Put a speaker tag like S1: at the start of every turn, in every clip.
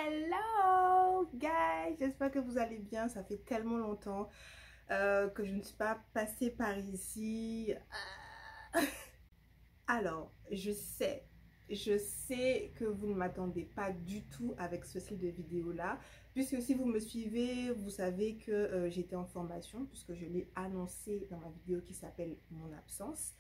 S1: Hello guys, j'espère que vous allez bien. Ça fait tellement longtemps que je ne suis pas passée par ici. Alors, je sais que vous ne m'attendez pas du tout avec ce style de vidéo là, puisque si vous me suivez, vous savez que j'étais en formation, puisque je l'ai annoncé dans ma vidéo qui s'appelle Mon absence.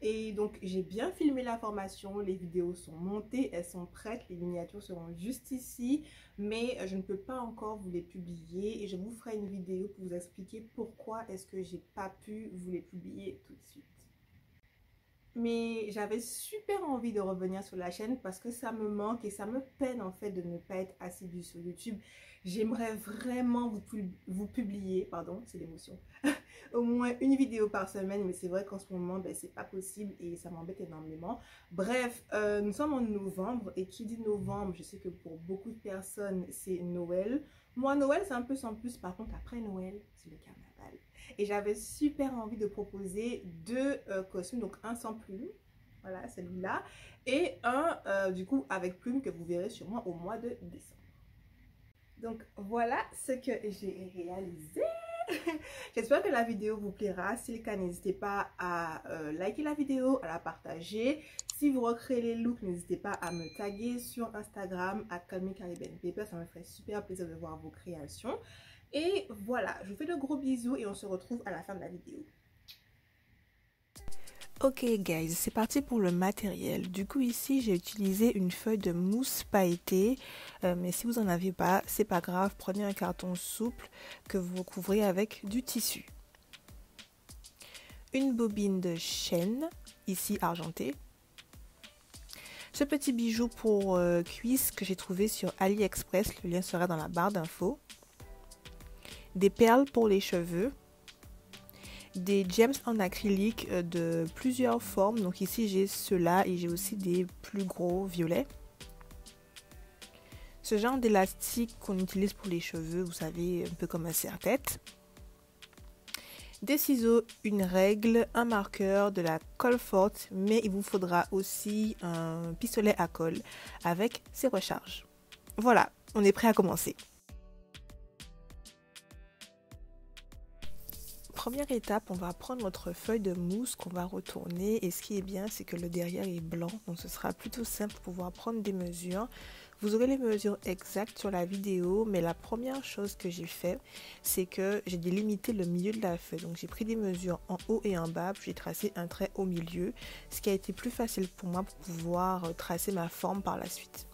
S1: Et donc j'ai bien filmé la formation, les vidéos sont montées, elles sont prêtes, les miniatures seront juste ici, mais je ne peux pas encore vous les publier et je vous ferai une vidéo pour vous expliquer pourquoi est-ce que j'ai pas pu vous les publier tout de suite. Mais j'avais super envie de revenir sur la chaîne parce que ça me manque et ça me peine en fait de ne pas être assidue sur YouTube. J'aimerais vraiment vous publier, pardon, c'est l'émotion, au moins une vidéo par semaine, mais c'est vrai qu'en ce moment, c'est pas possible et ça m'embête énormément. Bref, nous sommes en novembre et qui dit novembre, je sais que pour beaucoup de personnes, c'est Noël. Moi, Noël, c'est un peu sans plus. Par contre, après Noël, c'est le carnaval. Et j'avais super envie de proposer deux costumes, donc un sans plume, voilà celui-là, et un du coup avec plume que vous verrez sûrement au mois de décembre. Donc voilà ce que j'ai réalisé. J'espère que la vidéo vous plaira. Si c'est le cas, n'hésitez pas à liker la vidéo, à la partager. Si vous recréez les looks, n'hésitez pas à me taguer sur Instagram à Call Me Caribbean Paper. Ça me ferait super plaisir de voir vos créations. Et voilà, je vous fais de gros bisous et on se retrouve à la fin de la vidéo.
S2: Ok guys, c'est parti pour le matériel. Du coup ici j'ai utilisé une feuille de mousse pailletée, mais si vous en avez pas, c'est pas grave, prenez un carton souple que vous recouvrez avec du tissu. Une bobine de chaîne, ici argentée. Ce petit bijou pour cuisse que j'ai trouvé sur AliExpress, le lien sera dans la barre d'infos. Des perles pour les cheveux. Des gems en acrylique de plusieurs formes, donc ici j'ai ceux-là et j'ai aussi des plus gros violets. Ce genre d'élastique qu'on utilise pour les cheveux, vous savez, un peu comme un serre-tête. Des ciseaux, une règle, un marqueur, de la colle forte, mais il vous faudra aussi un pistolet à colle avec ses recharges. Voilà, on est prêt à commencer. Première étape, on va prendre notre feuille de mousse qu'on va retourner et ce qui est bien, c'est que le derrière est blanc, donc ce sera plutôt simple pour pouvoir prendre des mesures. Vous aurez les mesures exactes sur la vidéo, mais la première chose que j'ai fait, c'est que j'ai délimité le milieu de la feuille. Donc j'ai pris des mesures en haut et en bas, puis j'ai tracé un trait au milieu, ce qui a été plus facile pour moi pour pouvoir tracer ma forme par la suite.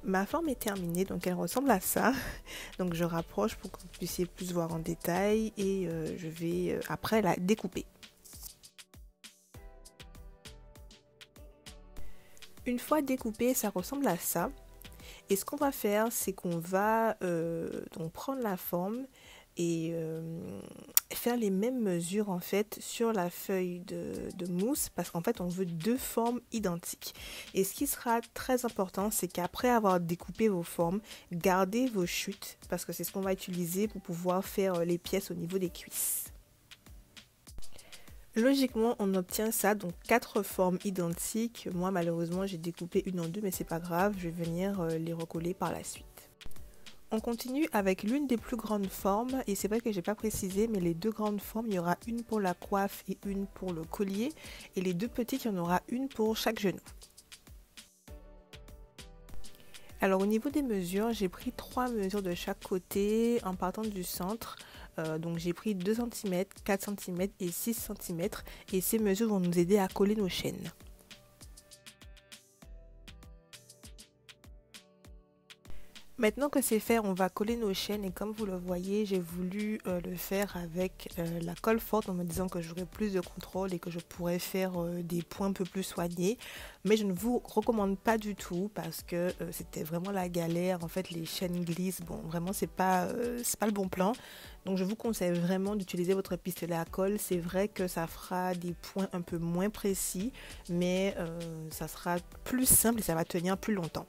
S2: Ma forme est terminée, donc elle ressemble à ça. Donc je rapproche pour que vous puissiez plus voir en détail et je vais après la découper. Une fois découpée, ça ressemble à ça. Et ce qu'on va faire, c'est qu'on va donc prendre la forme et faire les mêmes mesures en fait sur la feuille de mousse parce qu'en fait on veut deux formes identiques. Et ce qui sera très important, c'est qu'après avoir découpé vos formes, gardez vos chutes parce que c'est ce qu'on va utiliser pour pouvoir faire les pièces au niveau des cuisses. Logiquement, on obtient ça, donc 4 formes identiques. Moi, malheureusement, j'ai découpé une en deux, mais c'est pas grave, je vais venir les recoller par la suite. On continue avec l'une des plus grandes formes, et c'est vrai que j'ai pas précisé, mais les deux grandes formes, il y aura une pour la coiffe et une pour le collier, et les deux petites, il y en aura une pour chaque genou. Alors au niveau des mesures, j'ai pris 3 mesures de chaque côté en partant du centre. Donc j'ai pris 2 cm, 4 cm et 6 cm et ces mesures vont nous aider à coller nos chaînes. Maintenant que c'est fait, on va coller nos chaînes et comme vous le voyez, j'ai voulu le faire avec la colle forte en me disant que j'aurais plus de contrôle et que je pourrais faire des points un peu plus soignés. Mais je ne vous recommande pas du tout parce que c'était vraiment la galère. En fait, les chaînes glissent. Bon, vraiment, c'est pas le bon plan. Donc, je vous conseille vraiment d'utiliser votre pistolet à colle. C'est vrai que ça fera des points un peu moins précis, mais ça sera plus simple et ça va tenir plus longtemps.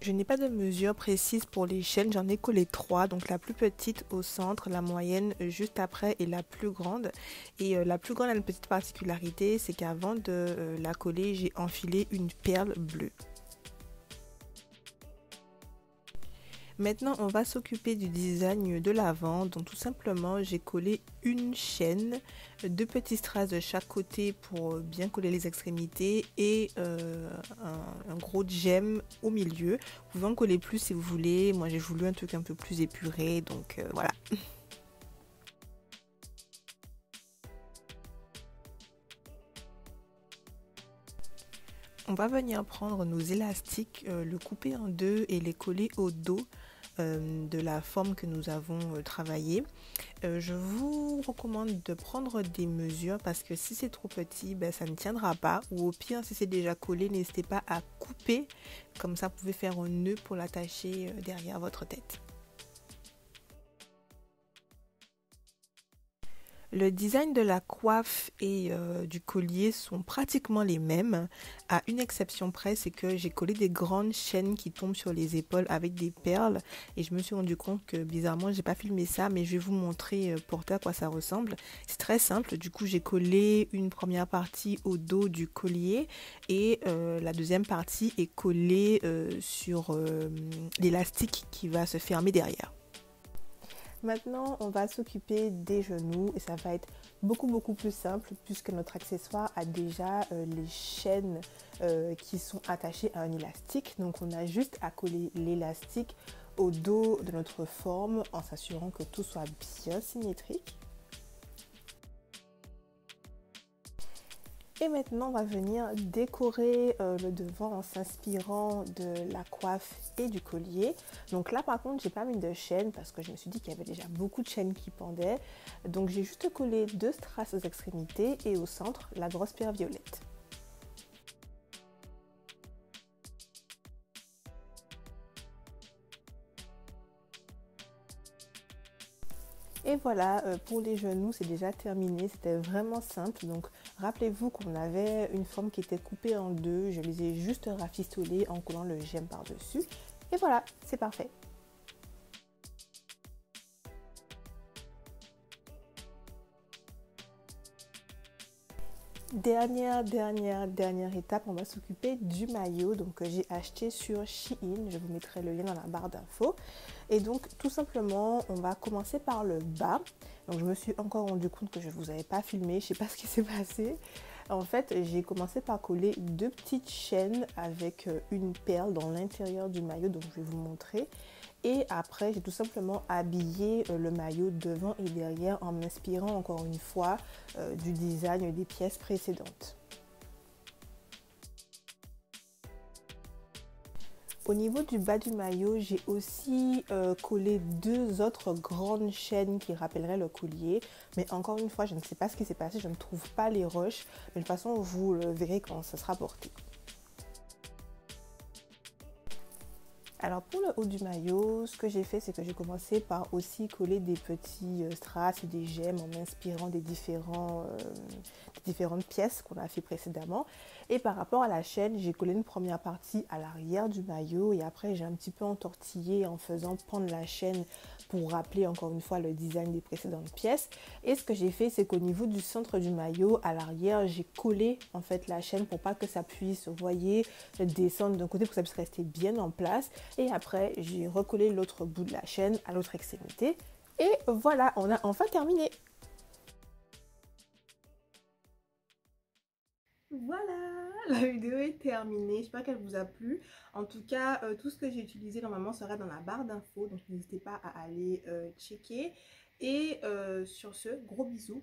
S2: Je n'ai pas de mesure précise pour les chaînes, j'en ai collé 3, donc la plus petite au centre, la moyenne juste après et la plus grande. Et la plus grande a une petite particularité, c'est qu'avant de la coller, j'ai enfilé une perle bleue. Maintenant, on va s'occuper du design de l'avant. Donc tout simplement, j'ai collé une chaîne, 2 petits strass de chaque côté pour bien coller les extrémités et un gros gemme au milieu. Vous pouvez en coller plus si vous voulez. Moi, j'ai voulu un truc un peu plus épuré, donc voilà. On va venir prendre nos élastiques, le couper en deux et les coller au dos de la forme que nous avons travaillée. Je vous recommande de prendre des mesures parce que si c'est trop petit, ben, ça ne tiendra pas. Ou au pire, si c'est déjà collé, n'hésitez pas à couper. Comme ça, vous pouvez faire un nœud pour l'attacher derrière votre tête. Le design de la coiffe et du collier sont pratiquement les mêmes, à une exception près, c'est que j'ai collé des grandes chaînes qui tombent sur les épaules avec des perles et je me suis rendu compte que bizarrement j'ai pas filmé ça, mais je vais vous montrer portée à quoi ça ressemble. C'est très simple, du coup j'ai collé une première partie au dos du collier et la deuxième partie est collée sur l'élastique qui va se fermer derrière. Maintenant, on va s'occuper des genoux et ça va être beaucoup plus simple puisque notre accessoire a déjà les chaînes qui sont attachées à un élastique. Donc, on a juste à coller l'élastique au dos de notre forme en s'assurant que tout soit bien symétrique. Et maintenant, on va venir décorer le devant en s'inspirant de la coiffe et du collier. Donc là, par contre, j'ai pas mis de chaîne parce que je me suis dit qu'il y avait déjà beaucoup de chaînes qui pendaient. Donc j'ai juste collé 2 strass aux extrémités et au centre, la grosse pierre violette. Et voilà, pour les genoux, c'est déjà terminé. C'était vraiment simple. Donc, rappelez-vous qu'on avait une forme qui était coupée en deux. Je les ai juste rafistolés en collant le gemme par-dessus. Et voilà, c'est parfait. Dernière étape, on va s'occuper du maillot donc j'ai acheté sur Shein, je vous mettrai le lien dans la barre d'infos. Et donc tout simplement, on va commencer par le bas. Donc je me suis encore rendu compte que je ne vous avais pas filmé, je sais pas ce qui s'est passé. En fait, j'ai commencé par coller 2 petites chaînes avec une perle dans l'intérieur du maillot, donc je vais vous montrer. Et après, j'ai tout simplement habillé le maillot devant et derrière en m'inspirant encore une fois du design des pièces précédentes. Au niveau du bas du maillot, j'ai aussi collé 2 autres grandes chaînes qui rappelleraient le collier. Mais encore une fois, je ne sais pas ce qui s'est passé, je ne trouve pas les rushs. Mais de toute façon, vous le verrez quand ça sera porté. Alors pour le haut du maillot, ce que j'ai fait, c'est que j'ai commencé par aussi coller des petits strass et des gemmes en m'inspirant des différentes pièces qu'on a fait précédemment. Et par rapport à la chaîne, j'ai collé une première partie à l'arrière du maillot et après j'ai un petit peu entortillé en faisant pendre la chaîne pour rappeler encore une fois le design des précédentes pièces. Et ce que j'ai fait, c'est qu'au niveau du centre du maillot, à l'arrière, j'ai collé en fait la chaîne pour pas que ça puisse, vous voyez, descendre d'un côté pour que ça puisse rester bien en place. Et après, j'ai recollé l'autre bout de la chaîne à l'autre extrémité. Et voilà, on a enfin terminé. Voilà, la vidéo est terminée. J'espère qu'elle vous a plu. En tout cas, tout ce que j'ai utilisé normalement sera dans la barre d'infos. Donc n'hésitez pas à aller checker. Et sur ce, gros bisous.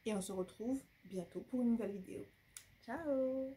S2: Et on se retrouve bientôt pour une nouvelle vidéo. Ciao!